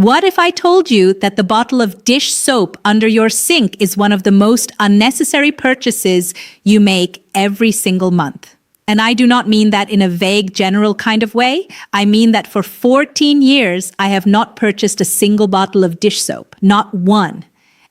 What if I told you that the bottle of dish soap under your sink is one of the most unnecessary purchases you make every single month? And I do not mean that in a vague, general kind of way. I mean that for 14 years, I have not purchased a single bottle of dish soap, not one.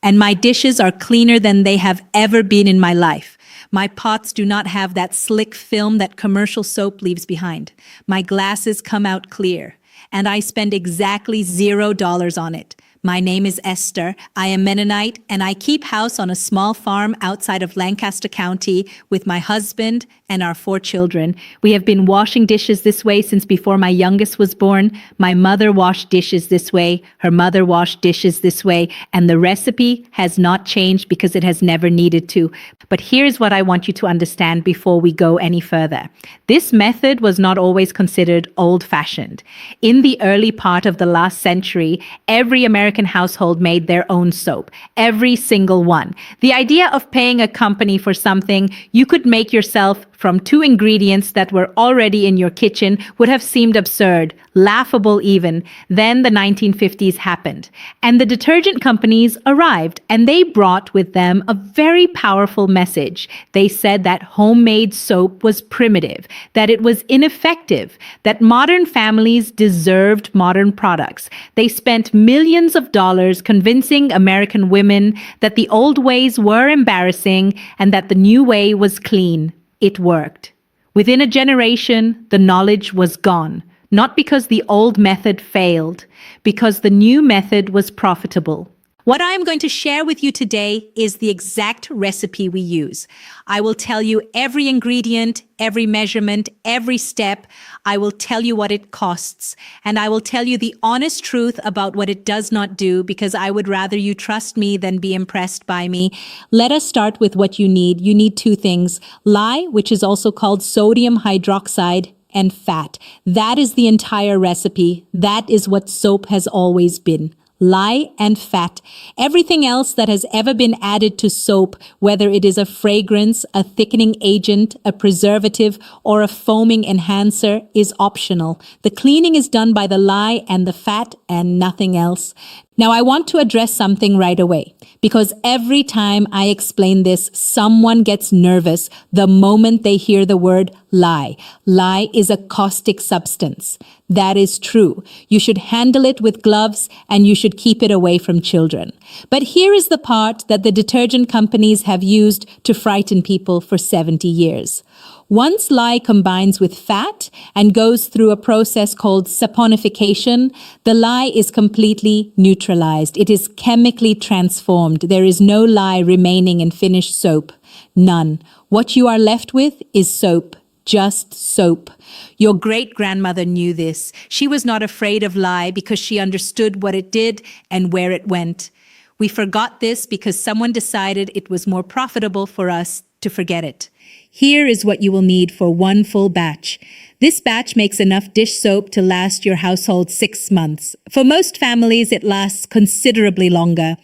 And my dishes are cleaner than they have ever been in my life. My pots do not have that slick film that commercial soap leaves behind. My glasses come out clear, and I spend exactly $0 on it. My name is Esther. I am Mennonite, and I keep house on a small farm outside of Lancaster County with my husband and our 4 children. We have been washing dishes this way since before my youngest was born. My mother washed dishes this way, her mother washed dishes this way, and the recipe has not changed because it has never needed to. But here's what I want you to understand before we go any further. This method was not always considered old-fashioned. In the early part of the last century, every American household made their own soap, every single one. The idea of paying a company for something you could make yourself from 2 ingredients that were already in your kitchen would have seemed absurd, laughable even. Then the 1950s happened, and the detergent companies arrived, and they brought with them a very powerful message. They said that homemade soap was primitive, that it was ineffective, that modern families deserved modern products. They spent millions of dollars convincing American women that the old ways were embarrassing and that the new way was clean. It worked. Within a generation, the knowledge was gone, not because the old method failed, because the new method was profitable. What I am going to share with you today is the exact recipe we use. I will tell you every ingredient, every measurement, every step. I will tell you what it costs, and I will tell you the honest truth about what it does not do, because I would rather you trust me than be impressed by me. Let us start with what you need. You need 2 things: lye, which is also called sodium hydroxide, and fat. That is the entire recipe. That is what soap has always been. Lye and fat. Everything else that has ever been added to soap, whether it is a fragrance, a thickening agent, a preservative, or a foaming enhancer, is optional. The cleaning is done by the lye and the fat and nothing else. Now, I want to address something right away, because every time I explain this, someone gets nervous the moment they hear the word lye. Lye is a caustic substance. That is true. You should handle it with gloves, and you should keep it away from children. But here is the part that the detergent companies have used to frighten people for 70 years. Once lye combines with fat and goes through a process called saponification, the lye is completely neutralized. It is chemically transformed. There is no lye remaining in finished soap. None. What you are left with is soap. Just soap. Your great-grandmother knew this. She was not afraid of lye because she understood what it did and where it went. We forgot this because someone decided it was more profitable for us to forget it. Here is what you will need for 1 full batch. This batch makes enough dish soap to last your household 6 months. For most families, it lasts considerably longer.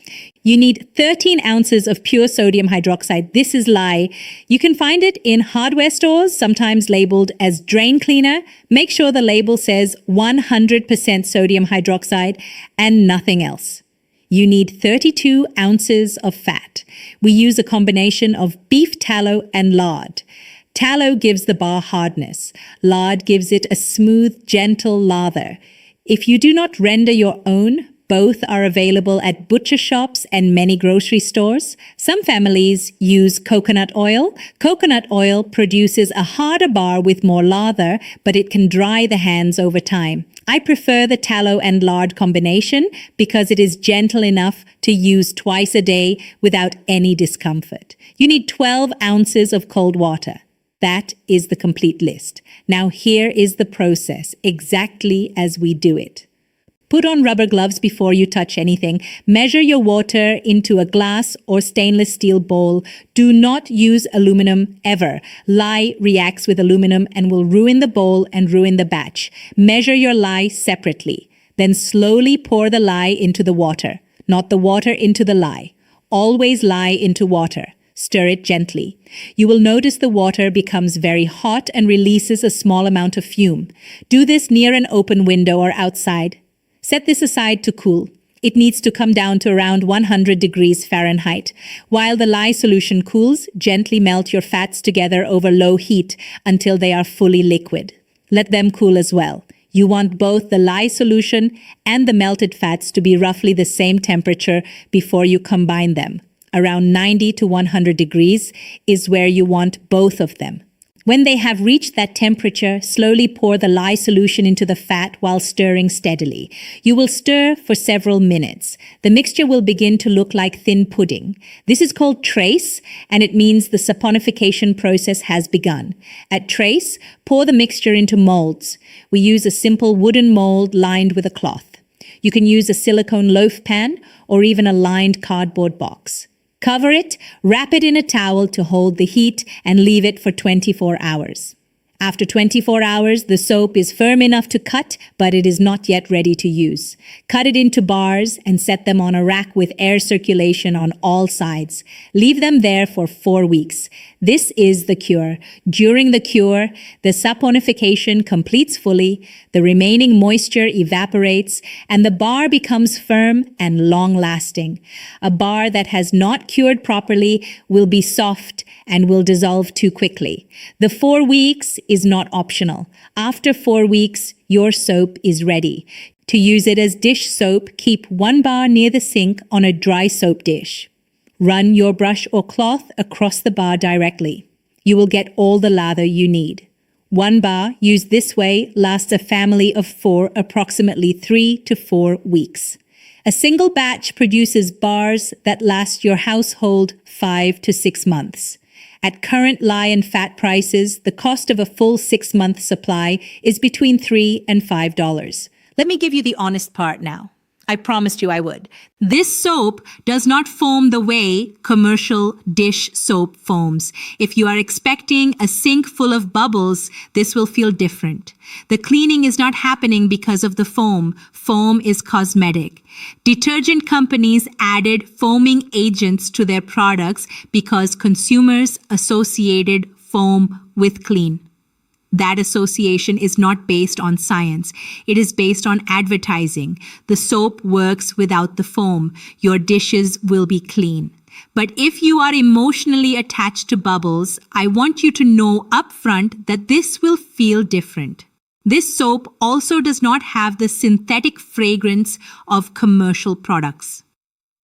You need 13 ounces of pure sodium hydroxide. This is lye. You can find it in hardware stores, sometimes labeled as drain cleaner. Make sure the label says 100% sodium hydroxide and nothing else. You need 32 ounces of fat. We use a combination of beef tallow and lard. Tallow gives the bar hardness. Lard gives it a smooth, gentle lather. If you do not render your own, both are available at butcher shops and many grocery stores. Some families use coconut oil. Coconut oil produces a harder bar with more lather, but it can dry the hands over time. I prefer the tallow and lard combination because it is gentle enough to use twice a day without any discomfort. You need 12 ounces of cold water. That is the complete list. Now here is the process, exactly as we do it. Put on rubber gloves before you touch anything. Measure your water into a glass or stainless steel bowl. Do not use aluminum ever. Lye reacts with aluminum and will ruin the bowl and ruin the batch. Measure your lye separately. Then slowly pour the lye into the water, not the water into the lye. Always lye into water. Stir it gently. You will notice the water becomes very hot and releases a small amount of fume. Do this near an open window or outside. Set this aside to cool. It needs to come down to around 100 degrees Fahrenheit. While the lye solution cools, gently melt your fats together over low heat until they are fully liquid. Let them cool as well. You want both the lye solution and the melted fats to be roughly the same temperature before you combine them. Around 90 to 100 degrees is where you want both of them. When they have reached that temperature, slowly pour the lye solution into the fat while stirring steadily. You will stir for several minutes. The mixture will begin to look like thin pudding. This is called trace, and it means the saponification process has begun. At trace, pour the mixture into molds. We use a simple wooden mold lined with a cloth. You can use a silicone loaf pan or even a lined cardboard box. Cover it, wrap it in a towel to hold the heat, and leave it for 24 hours. After 24 hours, the soap is firm enough to cut, but it is not yet ready to use. Cut it into bars and set them on a rack with air circulation on all sides. Leave them there for 4 weeks. This is the cure. During the cure, the saponification completes fully, the remaining moisture evaporates, and the bar becomes firm and long-lasting. A bar that has not cured properly will be soft and will dissolve too quickly. The 4 weeks is not optional. After 4 weeks, your soap is ready. To use it as dish soap, keep 1 bar near the sink on a dry soap dish. Run your brush or cloth across the bar directly. You will get all the lather you need. 1 bar used this way lasts a family of 4 approximately 3 to 4 weeks. A single batch produces bars that last your household 5 to 6 months. At current lye and fat prices, the cost of a full 6-month supply is between $3 and $5. Let me give you the honest part now. I promised you I would. This soap does not foam the way commercial dish soap foams. If you are expecting a sink full of bubbles, this will feel different. The cleaning is not happening because of the foam. Foam is cosmetic. Detergent companies added foaming agents to their products because consumers associated foam with clean. That association is not based on science. It is based on advertising. The soap works without the foam. Your dishes will be clean. But if you are emotionally attached to bubbles, I want you to know upfront that this will feel different. This soap also does not have the synthetic fragrance of commercial products.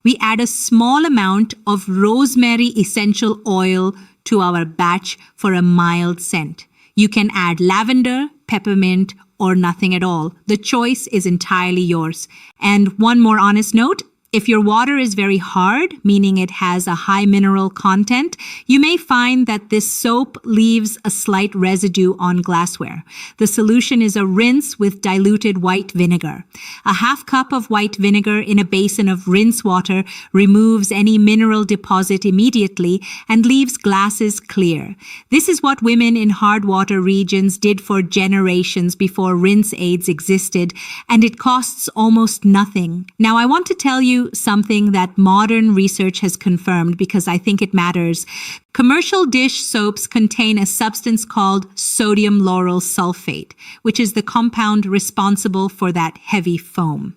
We add a small amount of rosemary essential oil to our batch for a mild scent. You can add lavender, peppermint, or nothing at all. The choice is entirely yours. And one more honest note, if your water is very hard, meaning it has a high mineral content, you may find that this soap leaves a slight residue on glassware. The solution is a rinse with diluted white vinegar. A half cup of white vinegar in a basin of rinse water removes any mineral deposit immediately and leaves glasses clear. This is what women in hard water regions did for generations before rinse aids existed, and it costs almost nothing. Now, I want to tell you something that modern research has confirmed because I think it matters. Commercial dish soaps contain a substance called sodium lauryl sulfate, which is the compound responsible for that heavy foam.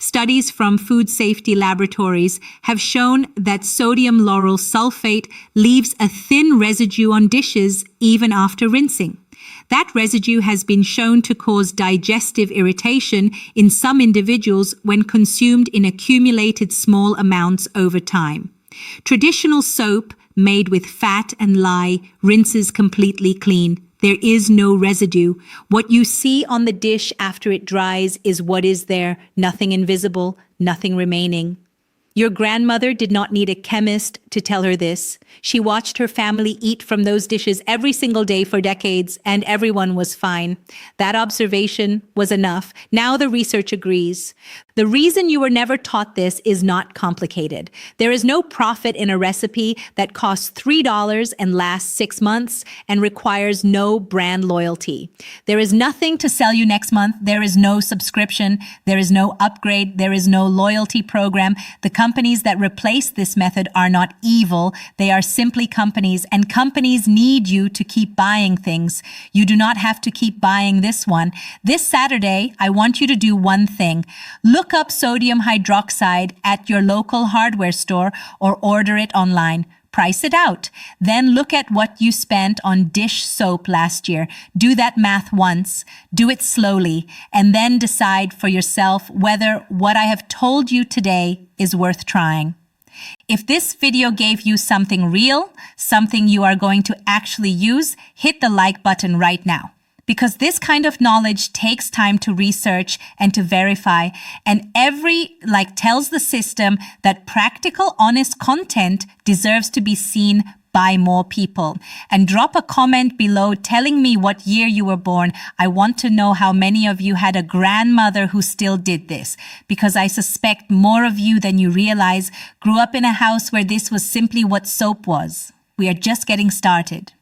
Studies from food safety laboratories have shown that sodium lauryl sulfate leaves a thin residue on dishes even after rinsing. That residue has been shown to cause digestive irritation in some individuals when consumed in accumulated small amounts over time. Traditional soap made with fat and lye rinses completely clean. There is no residue. What you see on the dish after it dries is what is there, nothing invisible, nothing remaining. Your grandmother did not need a chemist to tell her this. She watched her family eat from those dishes every single day for decades, and everyone was fine. That observation was enough. Now the research agrees. The reason you were never taught this is not complicated. There is no profit in a recipe that costs $3 and lasts 6 months and requires no brand loyalty. There is nothing to sell you next month. There is no subscription. There is no upgrade. There is no loyalty program. The companies that replace this method are not evil. They are simply companies, and companies need you to keep buying things. You do not have to keep buying this one. This Saturday, I want you to do one thing. Look up sodium hydroxide at your local hardware store or order it online. Price it out. Then look at what you spent on dish soap last year. Do that math once. Do it slowly. And then decide for yourself whether what I have told you today is worth trying. If this video gave you something real, something you are going to actually use, hit the like button right now. Because this kind of knowledge takes time to research and to verify, and tells the system that practical, honest content deserves to be seen by more people. And drop a comment below telling me what year you were born. I want to know how many of you had a grandmother who still did this, because I suspect more of you than you realize grew up in a house where this was simply what soap was. We are just getting started.